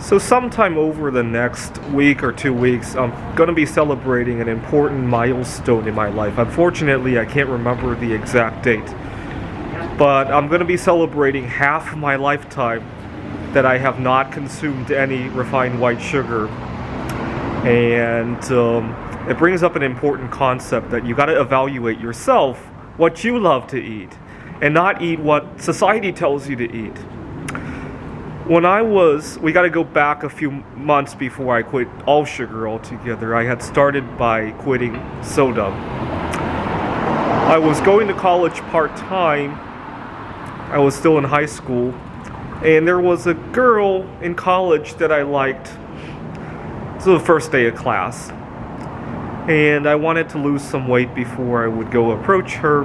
So sometime over the next week or 2 weeks, I'm going to be celebrating an important milestone in my life. Unfortunately, I can't remember the exact date. But I'm going to be celebrating half of my lifetime that I have not consumed any refined white sugar. And it brings up an important concept that you got to evaluate yourself what you love to eat and not eat what society tells you to eat. We got to go back a few months before I quit all sugar altogether. I had started by quitting soda. I was going to college part-time. I was still in high school. And there was a girl in college that I liked. This was the first day of class. And I wanted to lose some weight before I would go approach her.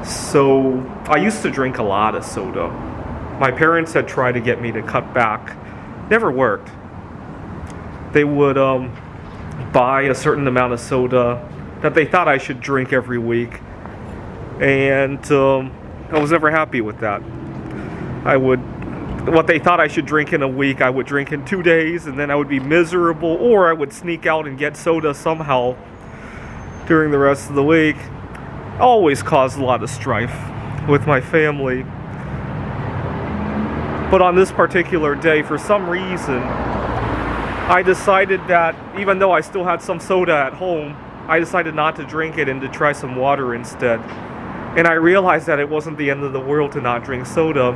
So I used to drink a lot of soda. My parents had tried to get me to cut back. Never worked. They would buy a certain amount of soda that they thought I should drink every week. And I was never happy with that. What they thought I should drink in a week, I would drink in 2 days, and then I would be miserable, or I would sneak out and get soda somehow during the rest of the week. Always caused a lot of strife with my family. But on this particular day, for some reason, I decided that even though I still had some soda at home, I decided not to drink it and to try some water instead. And I realized that it wasn't the end of the world to not drink soda.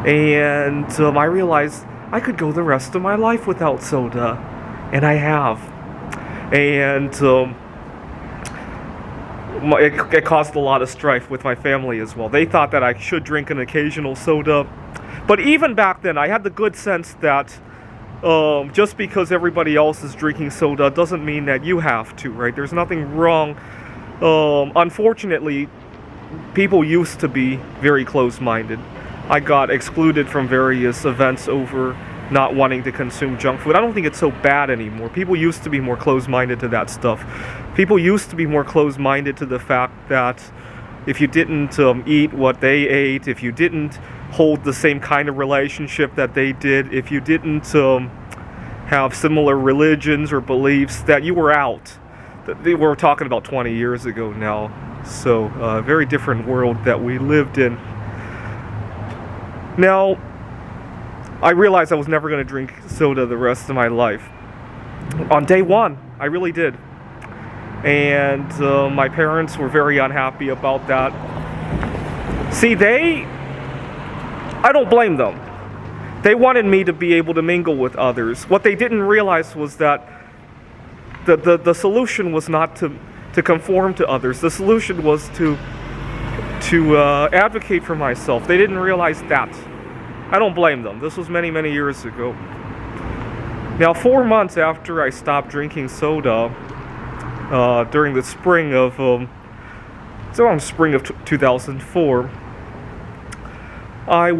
And I realized I could go the rest of my life without soda. And I have. And it caused a lot of strife with my family as well. They thought that I should drink an occasional soda. But even back then, I had the good sense that just because everybody else is drinking soda doesn't mean that you have to, right? There's nothing wrong. Unfortunately, people used to be very close-minded. I got excluded from various events over not wanting to consume junk food. I don't think it's so bad anymore. People used to be more close-minded to that stuff. People used to be more close-minded to the fact that if you didn't eat what they ate, if you didn't hold the same kind of relationship that they did, if you didn't have similar religions or beliefs, that you were out. We're talking about 20 years ago now. So a very different world that we lived in. Now, I realized I was never going to drink soda the rest of my life. On day one, I really did. And my parents were very unhappy about that. See, I don't blame them. They wanted me to be able to mingle with others. What they didn't realize was that the solution was not to conform to others. The solution was to advocate for myself. They didn't realize that. I don't blame them. This was many, many years ago. Now, 4 months after I stopped drinking soda, during the spring of 2004, I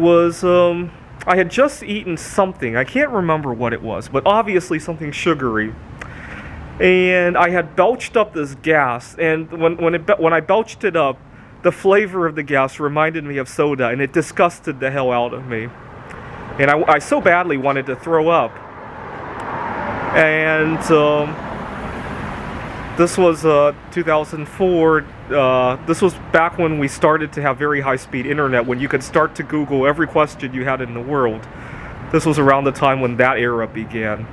had just eaten something. I can't remember what it was, but obviously something sugary. And I had belched up this gas, and when I belched it up, the flavor of the gas reminded me of soda, and it disgusted the hell out of me. And I so badly wanted to throw up. And this was 2004. This was back when we started to have very high-speed internet, when you could start to Google every question you had in the world. This was around the time when that era began.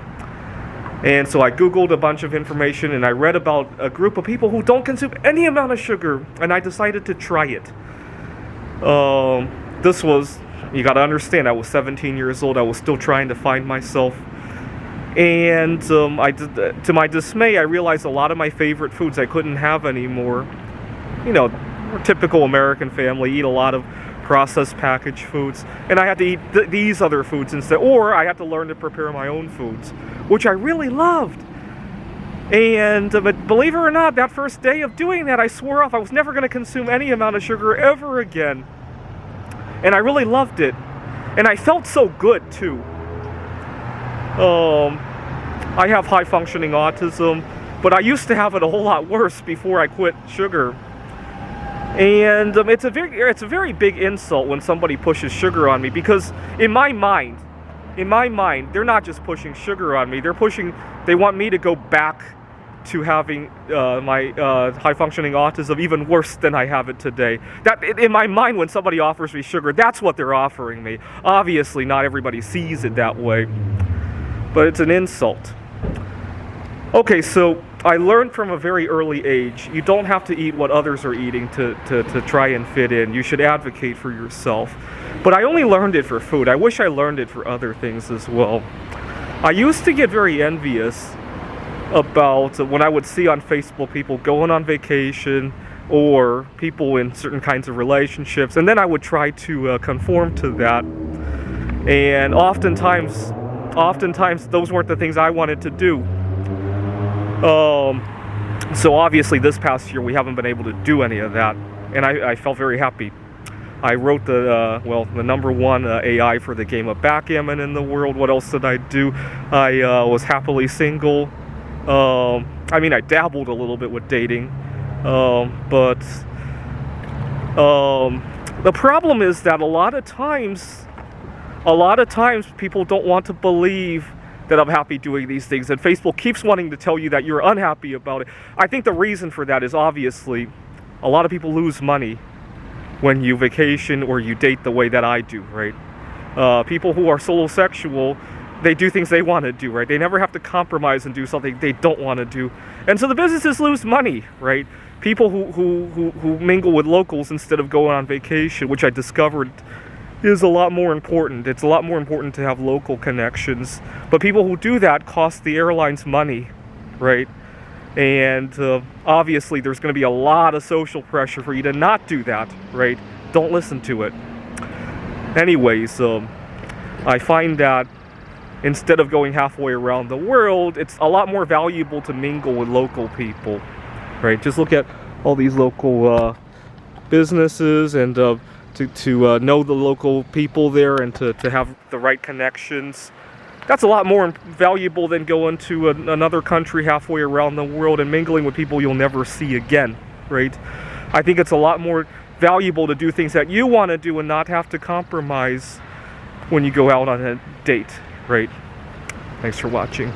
And so I Googled a bunch of information, and I read about a group of people who don't consume any amount of sugar, and I decided to try it. You gotta understand, I was 17 years old. I was still trying to find myself. And to my dismay, I realized a lot of my favorite foods I couldn't have anymore. You know, typical American family, eat a lot of processed packaged foods, and I had to eat these other foods instead, or I had to learn to prepare my own foods, which I really loved. And but believe it or not, that first day of doing that, I swore off I was never going to consume any amount of sugar ever again. And I really loved it, and I felt so good too. I have high functioning autism, but I used to have it a whole lot worse before I quit sugar. And it's a very big insult when somebody pushes sugar on me, because in my mind, in my mind, they're not just pushing sugar on me. They want me to go back to having my high-functioning autism even worse than I have it today. That, in my mind, when somebody offers me sugar, that's what they're offering me. Obviously, not everybody sees it that way, but it's an insult. Okay, so I learned from a very early age, you don't have to eat what others are eating to try and fit in. You should advocate for yourself. But I only learned it for food. I wish I learned it for other things as well. I used to get very envious about when I would see on Facebook people going on vacation or people in certain kinds of relationships, and then I would try to conform to that. And oftentimes those weren't the things I wanted to do. So obviously this past year we haven't been able to do any of that, and I felt very happy. I wrote the number one AI for the game of backgammon in the world. What else did I do? I was happily single. I mean, I dabbled a little bit with dating, but the problem is that a lot of times people don't want to believe that I'm happy doing these things, and Facebook keeps wanting to tell you that you're unhappy about it. I think the reason for that is obviously a lot of people lose money when you vacation or you date the way that I do, right? People who are solosexual, they do things they want to do, right? They never have to compromise and do something they don't want to do. And so the businesses lose money, right? People who mingle with locals instead of going on vacation, which I discovered is a lot more important. It's a lot more important to have local connections. But people who do that cost the airlines money, right? And obviously there's going to be a lot of social pressure for you to not do that, right? Don't listen to it. Anyways, I find that instead of going halfway around the world, it's a lot more valuable to mingle with local people, right? Just look at all these local businesses and to know the local people there and to have the right connections. That's a lot more valuable than going to another country halfway around the world and mingling with people you'll never see again, right? I think it's a lot more valuable to do things that you want to do and not have to compromise when you go out on a date, right? Thanks for watching.